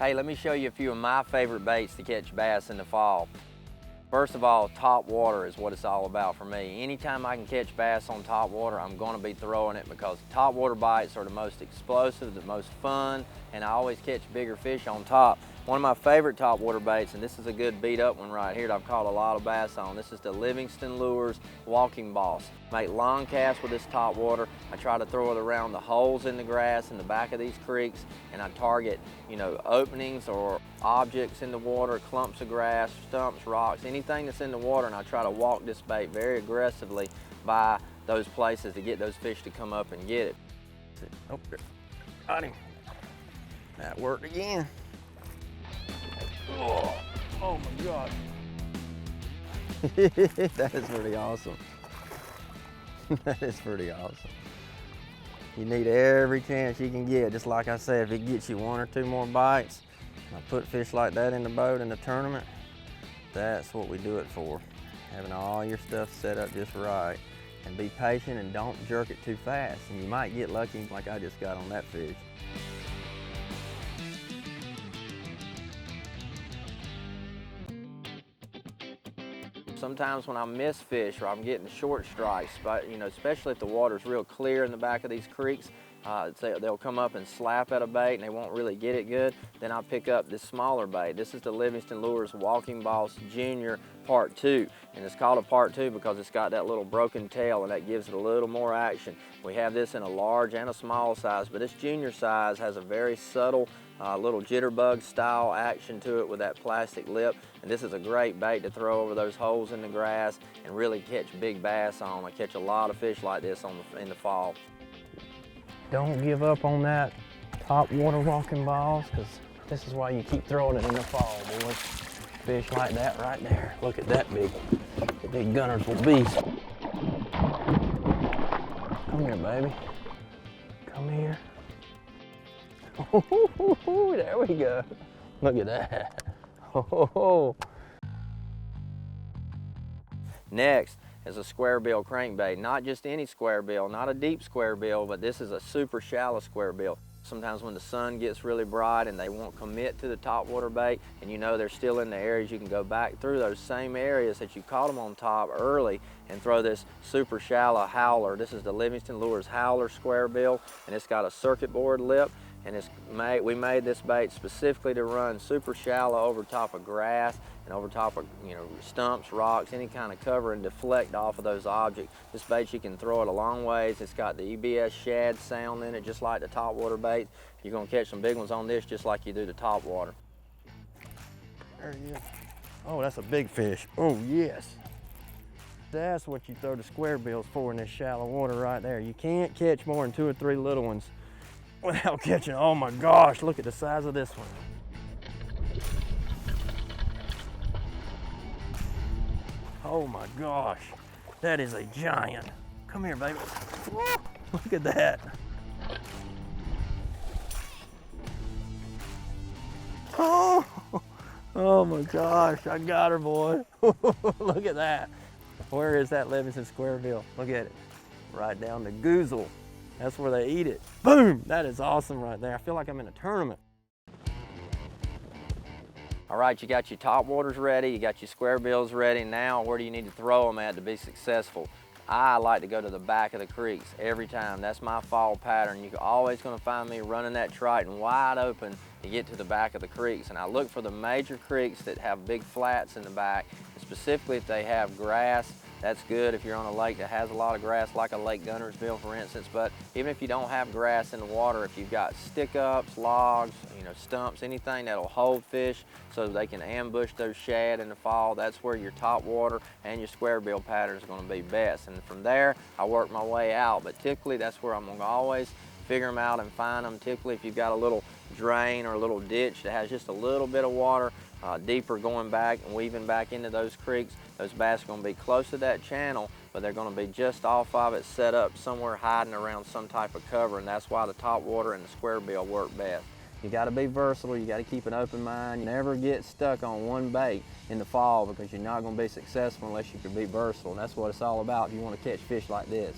Hey, let me show you a few of my favorite baits to catch bass in the fall. First of all, top water is what it's all about for me. Anytime I can catch bass on top water, I'm going to be throwing it because top water bites are the most explosive, the most fun, and I always catch bigger fish on top. One of my favorite top water baits, and this is a good beat up one right here that I've caught a lot of bass on. This is the Livingston Lures Walking Boss. Make long casts with this top water. I try to throw it around the holes in the grass in the back of these creeks, and I target, openings or objects in the water, clumps of grass, stumps, rocks, anything that's in the water, and I try to walk this bait very aggressively by those places to get those fish to come up and get it. Oh, got him. That worked again. Oh my God. That is pretty awesome. That is pretty awesome. You need every chance you can get. Just like I said, if it gets you one or two more bites, I put fish like that in the boat in the tournament, that's what we do it for. Having all your stuff set up just right. And be patient and don't jerk it too fast. And you might get lucky like I just got on that fish. Sometimes when I miss fish or I'm getting short strikes, but especially if the water's real clear in the back of these creeks, they'll come up and slap at a bait and they won't really get it good, then I'll pick up this smaller bait. This is the Livingston Lures Walking Boss Junior Part 2, and it's called a Part 2 because it's got that little broken tail and that gives it a little more action. We have this in a large and a small size, but this junior size has a very subtle little jitterbug style action to it with that plastic lip, and this is a great bait to throw over those holes in the grass and really catch big bass on. I catch a lot of fish like this in the fall. Don't give up on that top water walking balls, because this is why you keep throwing it in the fall, boys. Fish like that right there. Look at that big gunners will beast. Come here, baby. Come here. Oh, there we go. Look at that. Oh. Next is a square bill crankbait. Not just any square bill, not a deep square bill, but this is a super shallow square bill. Sometimes when the sun gets really bright and they won't commit to the top water bait, and they're still in the areas, you can go back through those same areas that you caught them on top early and throw this super shallow howler. This is the Livingston Lures Howler square bill, and it's got a circuit board lip. And we made this bait specifically to run super shallow over top of grass and over top of stumps, rocks, any kind of cover, and deflect off of those objects. This bait, you can throw it a long ways. It's got the EBS shad sound in it, just like the top water bait. You're gonna catch some big ones on this just like you do the top water. There he is. Oh, that's a big fish. Oh yes. That's what you throw the square bills for in this shallow water right there. You can't catch more than 2 or 3 little ones without catching. Oh my gosh, look at the size of this one. Oh my gosh, that is a giant. Come here, baby. Woo, look at that. Oh my gosh, I got her, boy. Look at that. Where is that Livingston square bill? Look at it, right down the goozle. That's where they eat it. Boom! That is awesome right there. I feel like I'm in a tournament. All right, you got your top waters ready, you got your square bills ready. Now, where do you need to throw them at to be successful? I like to go to the back of the creeks every time. That's my fall pattern. You're always gonna find me running that Triton wide open to get to the back of the creeks. And I look for the major creeks that have big flats in the back, and specifically if they have grass. That's good if you're on a lake that has a lot of grass, like a Lake Gunnersville, for instance. But even if you don't have grass in the water, if you've got stick-ups, logs, stumps, anything that'll hold fish so they can ambush those shad in the fall, that's where your top water and your square bill pattern is going to be best. And from there, I work my way out. But typically, that's where I'm going to always figure them out and find them. Typically, if you've got a little drain or a little ditch that has just a little bit of water, deeper going back and weaving back into those creeks, those bass are going to be close to that channel, but they're going to be just off of it, set up somewhere hiding around some type of cover, and that's why the top water and the square bill work best. You got to be versatile, you got to keep an open mind. Never get stuck on one bait in the fall, because you're not going to be successful unless you can be versatile, and that's what it's all about if you want to catch fish like this.